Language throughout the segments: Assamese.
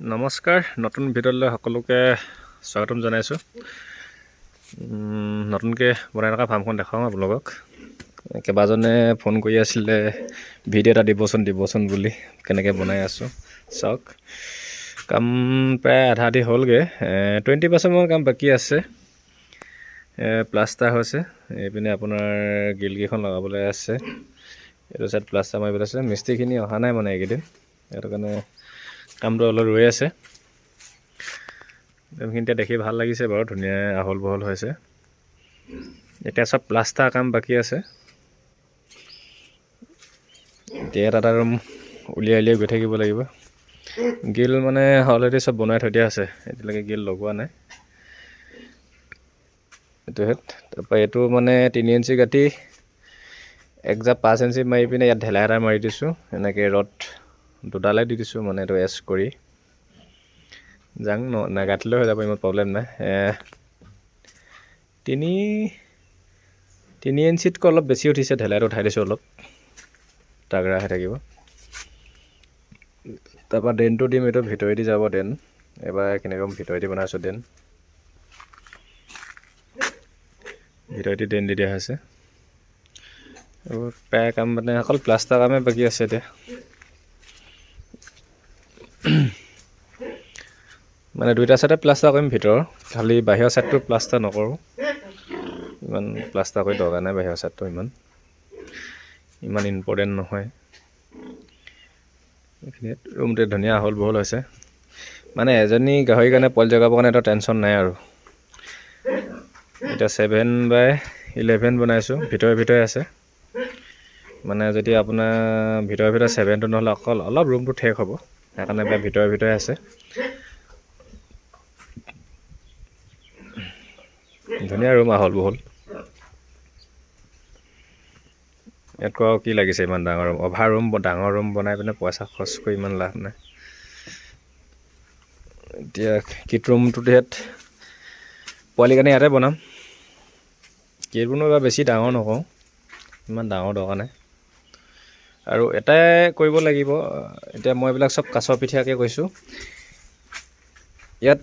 নমস্কাৰ, নতুন ভিডিঅ'লৈ সকলোকে স্বাগতম জনাইছোঁ। নতুনকৈ বনাই থকা ফাৰ্মখন দেখাওঁ আপোনালোকক। কেইবাজনে ফোন কৰি আছিলে ভিডিঅ' এটা দিবচোন বুলি, কেনেকৈ বনাই আছোঁ চাওক। কাম প্ৰায় আধা আধি হ'লগৈ, 20% মান কাম বাকী আছে। প্লাষ্টাৰ হৈছে, এইপিনে আপোনাৰ গিলকেইখন লগাবলৈ আছে। এইটো চাইড প্লাষ্টাৰ মাৰিবলৈ আছে। মিস্ত্ৰীখিনি অহা নাই মানে এইকেইদিন, সেইটো কাৰণে কামটো অলপ ৰৈ আছে। এইখিনিতে দেখি ভাল লাগিছে বাৰু, ধুনীয়া আহল বহল হৈছে। এতিয়া চব প্লাষ্টাৰ কাম বাকী আছে। এতিয়া এটা ৰুম উলিয়াই গৈ থাকিব লাগিব। গিল মানে অলৰেডি চব বনাই থৈ দিয়া আছে, এতিয়ালৈকে গিল লগোৱা নাই। এইটোহে। তাৰপৰা এইটো মানে 3 ইঞ্চি কাটি একজাপ 5 ইঞ্চি মাৰি পিনে ইয়াত ঢেলাই এটা মাৰি দিছোঁ। এনেকৈ ৰড দুডালে দি দিছোঁ, মানে এইটো এচ কৰি যাং নাগাঠিলেও হৈ যাব, ইমান প্ৰব্লেম নাই। 3 ইঞ্চিতকৈ অলপ বেছি উঠিছে, ঢেলাইটো উঠাই দিছোঁ, অলপ তাগৰা হৈ থাকিব। তাৰপৰা ড্ৰেইনটো দিম, এইটো ভিতৰেদি যাব ড্ৰেইন। এবাৰ কেনেকৈ ভিতৰেদি বনাইছোঁ ড্ৰেইন, ভিতৰেদি ড্ৰেইন দি দিয়া হৈছে। এইবোৰ প্ৰায় কাম মানে অকল প্লাষ্টাৰ কামেই বাকী আছে এতিয়া। মানে দুইটা ছাইডে প্লাষ্টাৰ কৰিম ভিতৰৰ, খালি বাহিৰৰ ছাইডটো প্লাষ্টাৰ নকৰোঁ। ইমান প্লাষ্টাৰ কৰি দৰকাৰ নাই, বাহিৰৰ ছাইডটো ইমান ইম্পৰ্টেণ্ট নহয়। এইখিনিত ৰুমটো ধুনীয়া আহল বহল হৈছে। মানে এজনী গাহৰিৰ কাৰণে পোৱালি জগাবৰ কাৰণে এটা টেনশ্যন নাই আৰু। এতিয়া 7x11 বনাইছোঁ, ভিতৰে আছে। মানে যদি আপোনাৰ ভিতৰে 7টো নহ'লে অলপ ৰুমটো ঠেক হ'ব, সেইকাৰণে ভিতৰে আছে। ধুনীয়া ৰুম, আহল বহল। ইয়াতকৈ আৰু কি লাগিছে ইমান ডাঙৰ ৰুম? অভাৰ ৰুম, ডাঙৰ ৰুম বনাই পিনে পইচা খৰচ কৰি ইমান লাভ নাই। এতিয়া কিট ৰুমটোত ইয়াত পোৱালি কাৰণে ইয়াতে বনাম। কিট ৰুমটো এবাৰ বেছি ডাঙৰ নকৰোঁ, ইমান ডাঙৰ দৰকাৰ নাই। আৰু এটাই কৰিব লাগিব, এতিয়া মই এইবিলাক চব কাছৰ পিঠিয়াকৈ কৈছোঁ। ইয়াত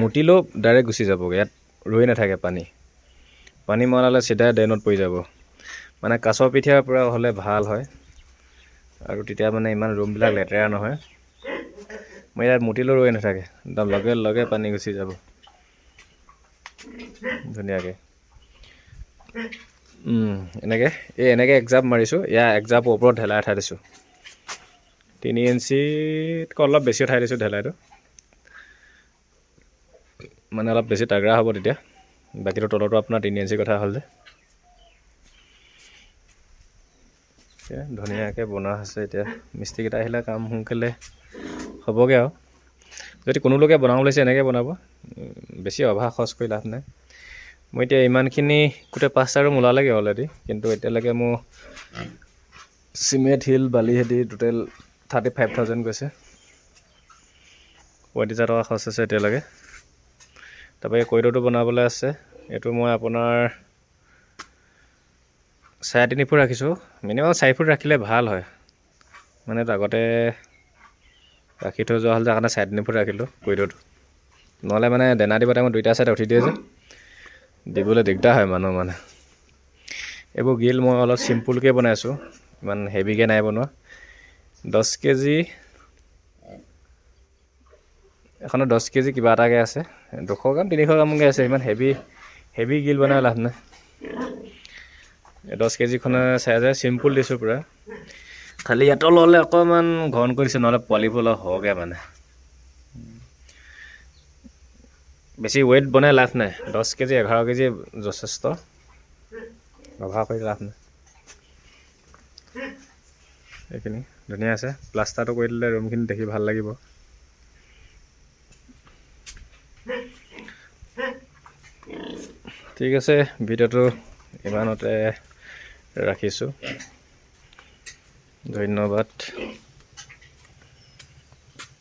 মুতিলেও ডাইৰেক্ট গুচি যাবগৈ, ইয়াত ৰৈ নাথাকে পানী মৰালে চিধাই ড্ৰেইনত পৰি যাব। মানে কাছৰ পিঠিয়াৰ পৰা হ'লে ভাল হয়, আৰু তেতিয়া মানে ইমান ৰুমবিলাক লেতেৰা নহয়। মই ইয়াত মুতিলেও ৰৈ নাথাকে, একদম লগে পানী গুচি যাব ধুনীয়াকৈ। এনেকৈ একজাপ মাৰিছোঁ, একজাপৰ ওপৰত ঢেলাই উঠাই দিছোঁ। 3 ইঞ্চিতকৈ অলপ বেছি উঠাই দিছোঁ ঢেলাইটো, মানে অলপ বেছি তাগৰা হ'ব তেতিয়া। বাকীটো তলতো আপোনাৰ 3 ইঞ্চি কথা হ'ল যে। ধুনীয়াকৈ বনোৱা হৈছে। এতিয়া মিস্ত্ৰীকেইটা আহিলে কাম সোনকালে হ'বগৈ আৰু। যদি কোনো লোকে বনাব লৈছে এনেকৈ বনাব, বেছি অভাৰ খৰচ কৰি লাভ নাই। মই এতিয়া ইমানখিনি গোটেই 5টা ৰুম ওলালেগৈ অলৰেডি, কিন্তু এতিয়ালৈকে মোৰ চিমেণ্ট শিল বালি হেতি টোটেল 35,000 গৈছে। 35,000 টকা খৰচ হৈছে এতিয়ালৈকে। তাৰপৰা এই কৰিডৰটো বনাবলৈ আছে, এইটো মই আপোনাৰ 3.5 ফুট ৰাখিছোঁ। মিনিমাম 4 ফুট ৰাখিলে ভাল হয়, মানে আগতে ৰাখি থৈ যোৱা হ'ল যে, কাৰণে 3.5 ফুট ৰাখিলোঁ কৰিডৰটো। নহ'লে মানে দানা দিব টাইমত দুইটা ছাইড উঠি দিয়ে যে, দিবলৈ দিগদাৰ হয় মানুহ মানে। এইবোৰ গিল মই অলপ চিম্পুলকৈ বনাইছোঁ, ইমান হেভিকৈ নাই বনোৱা। 10 কেজি এখনত 10 কেজি কিবা এটাকৈ আছে, 200 গ্ৰাম 300 গ্ৰামকৈ আছে। ইমান হেভি গিল বনাই লাভ নাই। 10 কেজিখনে চাইজে চিম্পুল দিছোঁ পূৰা, খালি ইয়াতো ল'লে অকণমান ঘন কৰি দিছোঁ, নহ'লে পোৱালিবোৰ অলপ সৰহকৈ মানে। বেছি ৱেইট বনাই লাভ নাই, 10 কেজি 11 কেজি যথেষ্ট, অভাৰ কৰি লাভ নাই। এইখিনি ধুনীয়া আছে। প্লাষ্টাৰটো কৰি দিলে ৰুমখিনি দেখি ভাল লাগিব। ঠিক আছে, ভিডিঅ'টো ইমানতে ৰাখিছোঁ। ধন্যবাদ।